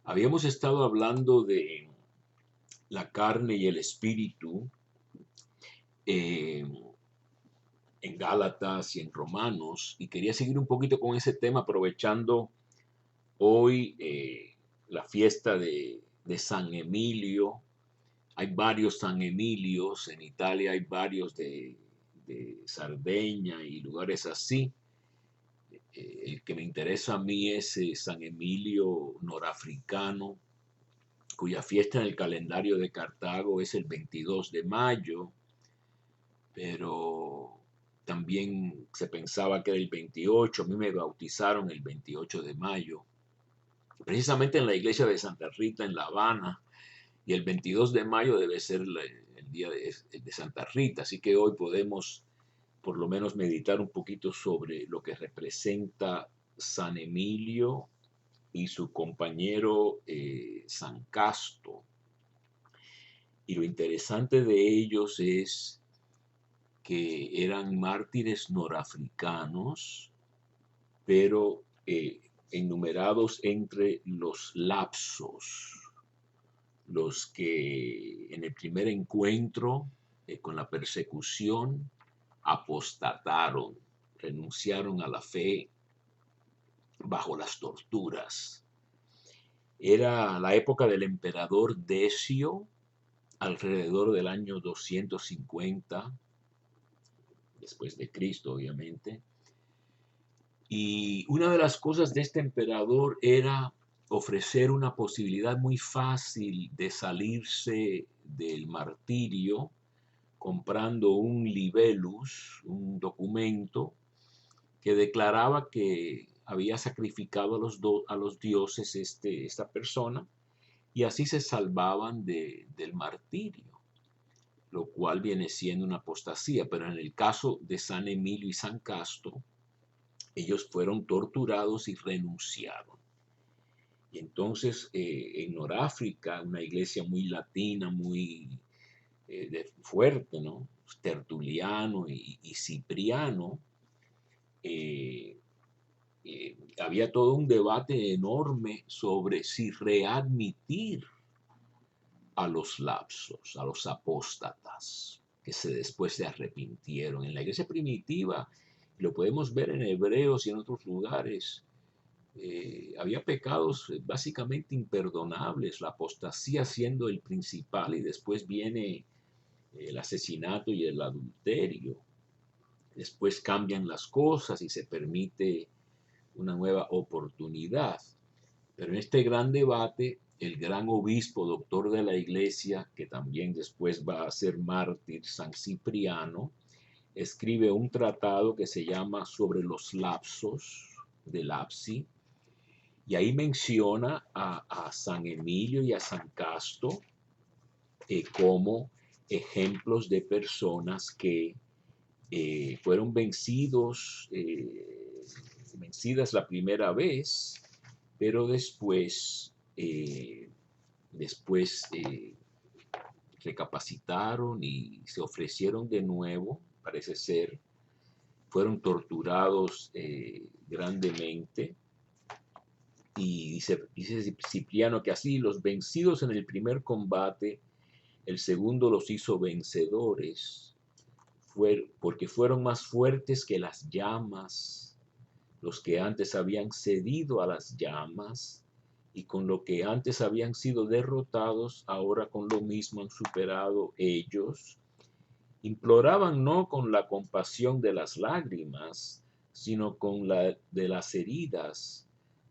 Habíamos estado hablando de la carne y el espíritu eh, en Gálatas y en Romanos, y quería seguir un poquito con ese tema aprovechando hoy la fiesta de San Emilio. Hay varios San Emilios, en Italia hay varios de Sardeña y lugares así. El que me interesa a mí es San Emilio norafricano, cuya fiesta en el calendario de Cartago es el 22 de mayo, pero también se pensaba que era el 28. A mí me bautizaron el 28 de mayo, precisamente en la iglesia de Santa Rita en La Habana, y el 22 de mayo debe ser el día de Santa Rita, así que hoy podemos por lo menos meditar un poquito sobre lo que representa San Emilio y su compañero San Casto. Y lo interesante de ellos es que eran mártires norafricanos, pero enumerados entre los lapsos, los que en el primer encuentro con la persecución apostataron, renunciaron a la fe bajo las torturas. Era la época del emperador Decio, alrededor del año 250 después de Cristo, obviamente. Y una de las cosas de este emperador era ofrecer una posibilidad muy fácil de salirse del martirio comprando un libellus, un documento que declaraba que había sacrificado a los dioses esta persona, y así se salvaban del martirio, lo cual viene siendo una apostasía. Pero en el caso de San Emilio y San Casto, ellos fueron torturados y renunciaron. Y entonces en Noráfrica, una iglesia muy latina, muy fuerte, ¿no? Tertuliano y Cipriano, eh, había todo un debate enorme sobre si readmitir a los lapsos, a los apóstatas, que después se arrepintieron. En la iglesia primitiva, lo podemos ver en Hebreos y en otros lugares, había pecados básicamente imperdonables, la apostasía siendo el principal, y después viene el asesinato y el adulterio. Después cambian las cosas y se permite una nueva oportunidad. Pero en este gran debate, el gran obispo, doctor de la iglesia, que también después va a ser mártir, San Cipriano, escribe un tratado que se llama Sobre los lapsos, de lapsi, y ahí menciona a San Emilio y a San Casto como ejemplos de personas que fueron vencidas la primera vez, pero después recapacitaron y se ofrecieron de nuevo, parece ser, fueron torturados grandemente. Y dice Cipriano que así los vencidos en el primer combate, el segundo los hizo vencedores, porque fueron más fuertes que las llamas, los que antes habían cedido a las llamas, y con lo que antes habían sido derrotados, ahora con lo mismo han superado ellos. Imploraban no con la compasión de las lágrimas, sino con la de las heridas,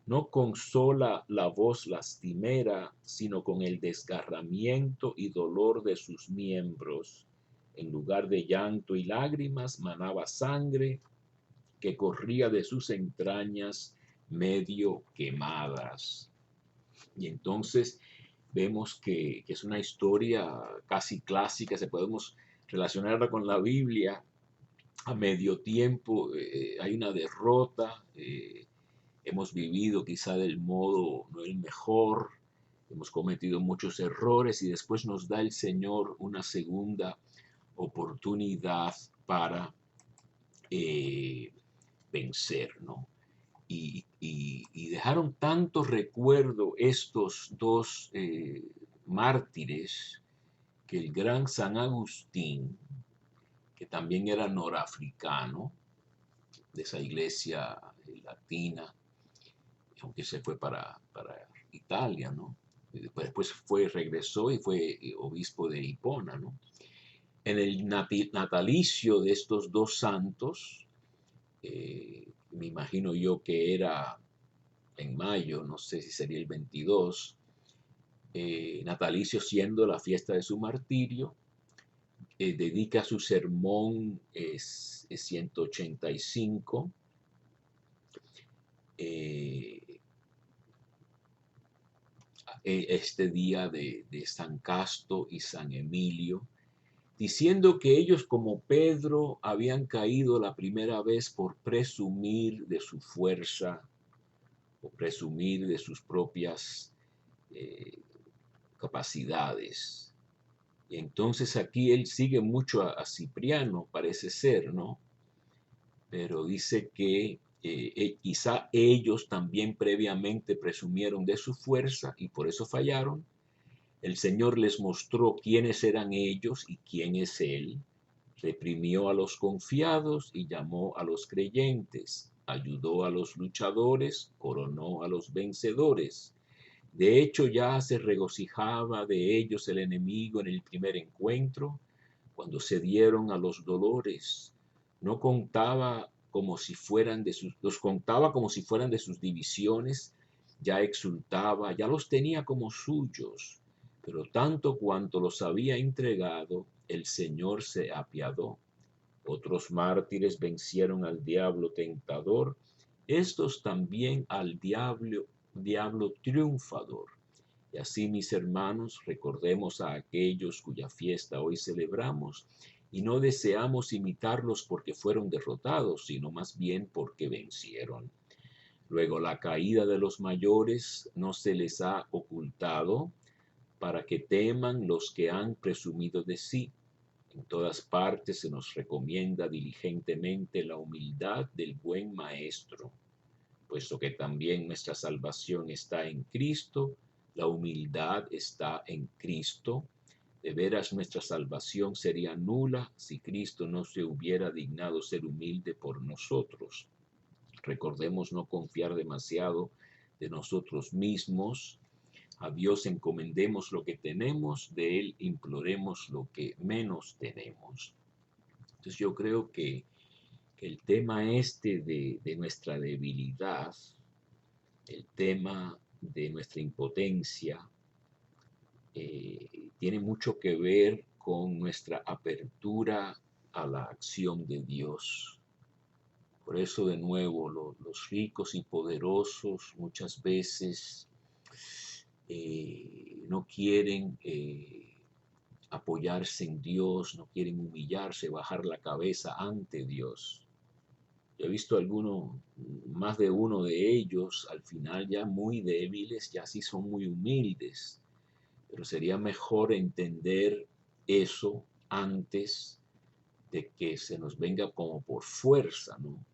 no con sola la voz lastimera, sino con el desgarramiento y dolor de sus miembros. En lugar de llanto y lágrimas, manaba sangre que corría de sus entrañas medio quemadas. Y entonces vemos que es una historia casi clásica, se podemos relacionarla con la Biblia. A medio tiempo hay una derrota, hemos vivido quizá del modo no el mejor, hemos cometido muchos errores, y después nos da el Señor una segunda oportunidad para eh, vencer, ¿no? y dejaron tanto recuerdo estos dos mártires que el gran San Agustín, que también era norafricano, de esa iglesia latina, aunque se fue para Italia, ¿no? Después regresó y fue obispo de Hipona, ¿no? En el natalicio de estos dos santos, me imagino yo que era en mayo, no sé si sería el 22, natalicio siendo la fiesta de su martirio, dedica su sermón 185 este día de San Casto y San Emilio, diciendo que ellos como Pedro habían caído la primera vez por presumir de su fuerza o presumir de sus propias capacidades. Y entonces aquí él sigue mucho a Cipriano, parece ser, ¿no? Pero dice que quizá ellos también previamente presumieron de su fuerza y por eso fallaron. El Señor les mostró quiénes eran ellos y quién es Él. Reprimió a los confiados y llamó a los creyentes. Ayudó a los luchadores, coronó a los vencedores. De hecho, ya se regocijaba de ellos el enemigo en el primer encuentro, cuando se dieron a los dolores. No contaba como si fueran los contaba como si fueran de sus divisiones, ya exultaba, ya los tenía como suyos, pero tanto cuanto los había entregado, el Señor se apiadó. Otros mártires vencieron al diablo tentador, estos también al diablo triunfador. Y así, mis hermanos, recordemos a aquellos cuya fiesta hoy celebramos y no deseamos imitarlos porque fueron derrotados, sino más bien porque vencieron. Luego, la caída de los mayores no se les ha ocultado para que teman los que han presumido de sí. En todas partes se nos recomienda diligentemente la humildad del buen maestro, puesto que también nuestra salvación está en Cristo, la humildad está en Cristo. De veras nuestra salvación sería nula si Cristo no se hubiera dignado ser humilde por nosotros. Recordemos no confiar demasiado de nosotros mismos. A Dios encomendemos lo que tenemos, de Él imploremos lo que menos tenemos. Entonces yo creo que el tema de nuestra debilidad, el tema de nuestra impotencia, tiene mucho que ver con nuestra apertura a la acción de Dios. Por eso, de nuevo, los ricos y poderosos muchas veces no quieren apoyarse en Dios, no quieren humillarse, bajar la cabeza ante Dios. Yo he visto más de uno de ellos, al final ya muy débiles, ya sí son muy humildes, pero sería mejor entender eso antes de que se nos venga como por fuerza, ¿no?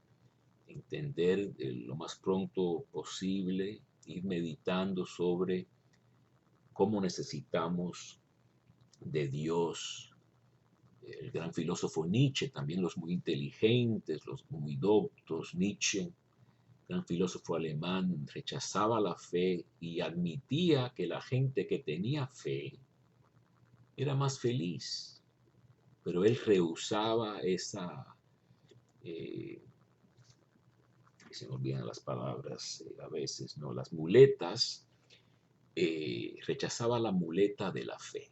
Entender lo más pronto posible, ir meditando sobre cómo necesitamos de Dios. El gran filósofo Nietzsche, también los muy inteligentes, los muy doctos, Nietzsche, gran filósofo alemán, rechazaba la fe y admitía que la gente que tenía fe era más feliz, pero él rehusaba se me olvidan las palabras a veces, ¿no? Las muletas, rechazaba la muleta de la fe.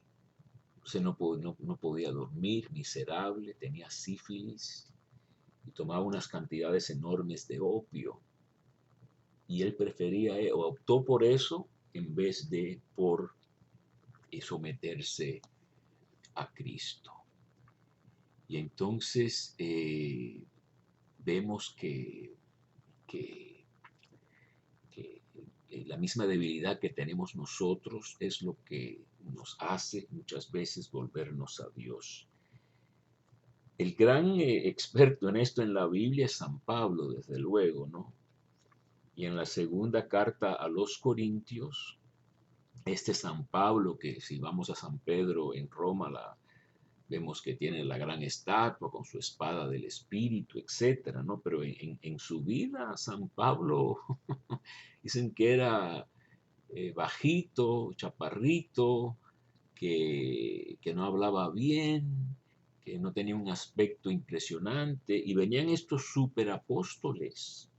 Entonces no podía dormir, miserable, tenía sífilis y tomaba unas cantidades enormes de opio. Y él prefería o optó por eso en vez de por someterse a Cristo. Y entonces vemos que la misma debilidad que tenemos nosotros es lo que nos hace muchas veces volvernos a Dios. El gran experto en esto en la Biblia es San Pablo, desde luego, ¿no? Y en la segunda carta a los Corintios, este San Pablo, que si vamos a San Pedro en Roma, vemos que tiene la gran estatua con su espada del Espíritu, etcétera, ¿no? Pero en su vida, San Pablo dicen que era bajito, chaparrito, que no hablaba bien, que no tenía un aspecto impresionante, y venían estos superapóstoles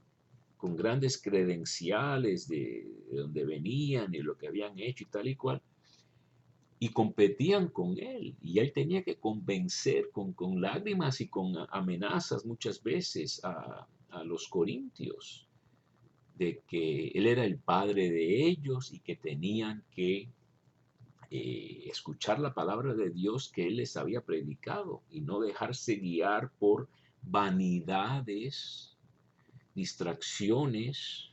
con grandes credenciales de donde venían y lo que habían hecho y tal y cual, y competían con él, y él tenía que convencer con lágrimas y con amenazas muchas veces a los corintios de que él era el padre de ellos y que tenían que escuchar la palabra de Dios que él les había predicado y no dejarse guiar por vanidades, distracciones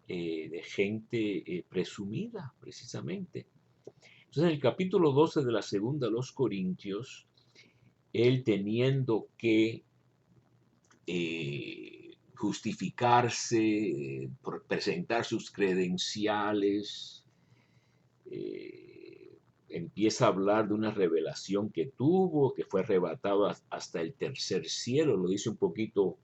de gente presumida, precisamente. Entonces, en el capítulo 12 de la segunda a los Corintios, él teniendo que justificarse, presentar sus credenciales, empieza a hablar de una revelación que tuvo, que fue arrebatado hasta el tercer cielo, lo dice un poquito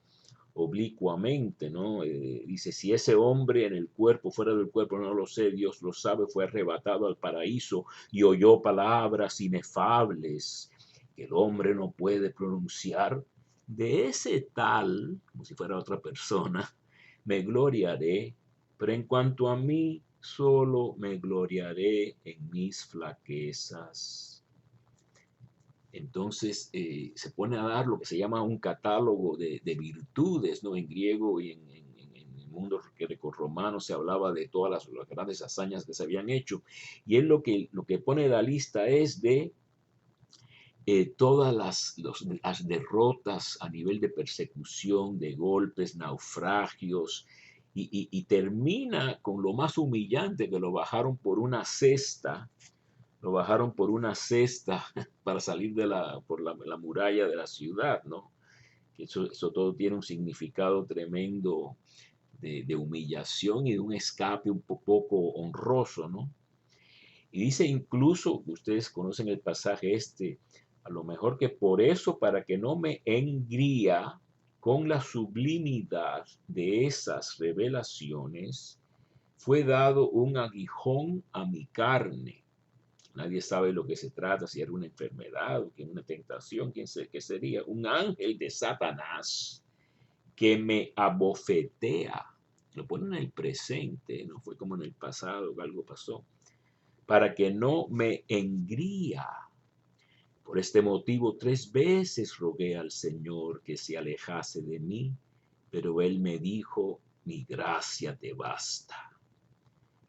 oblicuamente, ¿no? Dice, si ese hombre en el cuerpo, fuera del cuerpo, no lo sé, Dios lo sabe, fue arrebatado al paraíso y oyó palabras inefables que el hombre no puede pronunciar, de ese tal, como si fuera otra persona, me gloriaré, pero en cuanto a mí, solo me gloriaré en mis flaquezas. Entonces se pone a dar lo que se llama un catálogo de virtudes, ¿no? En griego y en el mundo grecorromano se hablaba de todas las grandes hazañas que se habían hecho. Y él lo que pone en la lista es de todas las derrotas a nivel de persecución, de golpes, naufragios, y termina con lo más humillante, que lo bajaron por una cesta, para salir por la muralla de la ciudad, ¿no? Eso todo tiene un significado tremendo de humillación y de un escape un poco honroso, ¿no? Y dice incluso, ustedes conocen el pasaje este, a lo mejor que por eso, para que no me engría con la sublimidad de esas revelaciones, fue dado un aguijón a mi carne. Nadie sabe lo que se trata, si era una enfermedad o que una tentación, qué sería. Un ángel de Satanás que me abofetea. Lo pone en el presente, no fue como en el pasado que algo pasó. Para que no me engría. Por este motivo 3 veces rogué al Señor que se alejase de mí, pero Él me dijo, mi gracia te basta,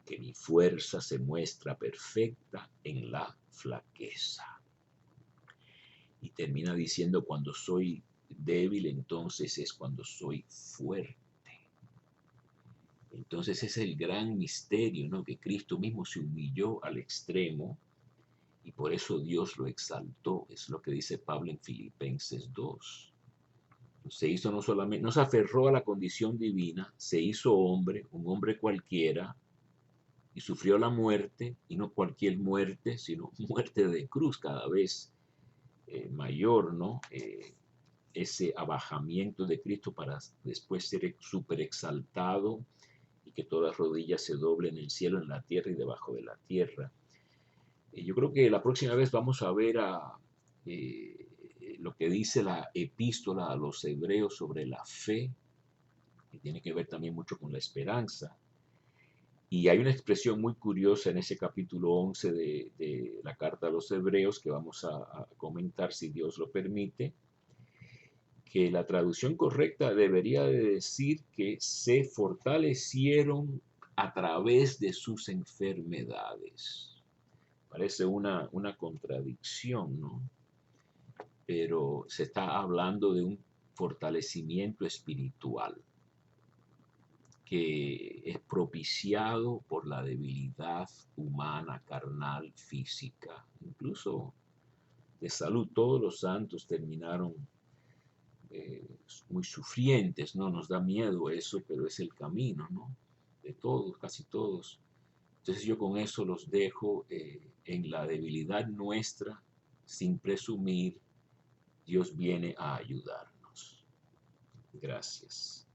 que mi fuerza se muestra perfecta en la flaqueza. Y termina diciendo, cuando soy débil, entonces es cuando soy fuerte. Entonces ese es el gran misterio, ¿no? Que Cristo mismo se humilló al extremo y por eso Dios lo exaltó. Es lo que dice Pablo en Filipenses 2. Se hizo no solamente, no se aferró a la condición divina, se hizo hombre, un hombre cualquiera, y sufrió la muerte, y no cualquier muerte, sino muerte de cruz cada vez mayor, ¿no? Ese abajamiento de Cristo para después ser súper exaltado y que todas rodillas se doblen en el cielo, en la tierra y debajo de la tierra. Yo creo que la próxima vez vamos a ver eh, lo que dice la epístola a los hebreos sobre la fe, que tiene que ver también mucho con la esperanza. Y hay una expresión muy curiosa en ese capítulo 11 de la carta a los hebreos que vamos a comentar si Dios lo permite, que la traducción correcta debería de decir que se fortalecieron a través de sus enfermedades. Parece una contradicción, ¿no? Pero se está hablando de un fortalecimiento espiritual que es propiciado por la debilidad humana, carnal, física, incluso de salud. Todos los santos terminaron muy sufrientes, ¿no? Nos da miedo eso, pero es el camino, ¿no? De todos, casi todos. Entonces yo con eso los dejo en la debilidad nuestra, sin presumir, Dios viene a ayudarnos. Gracias.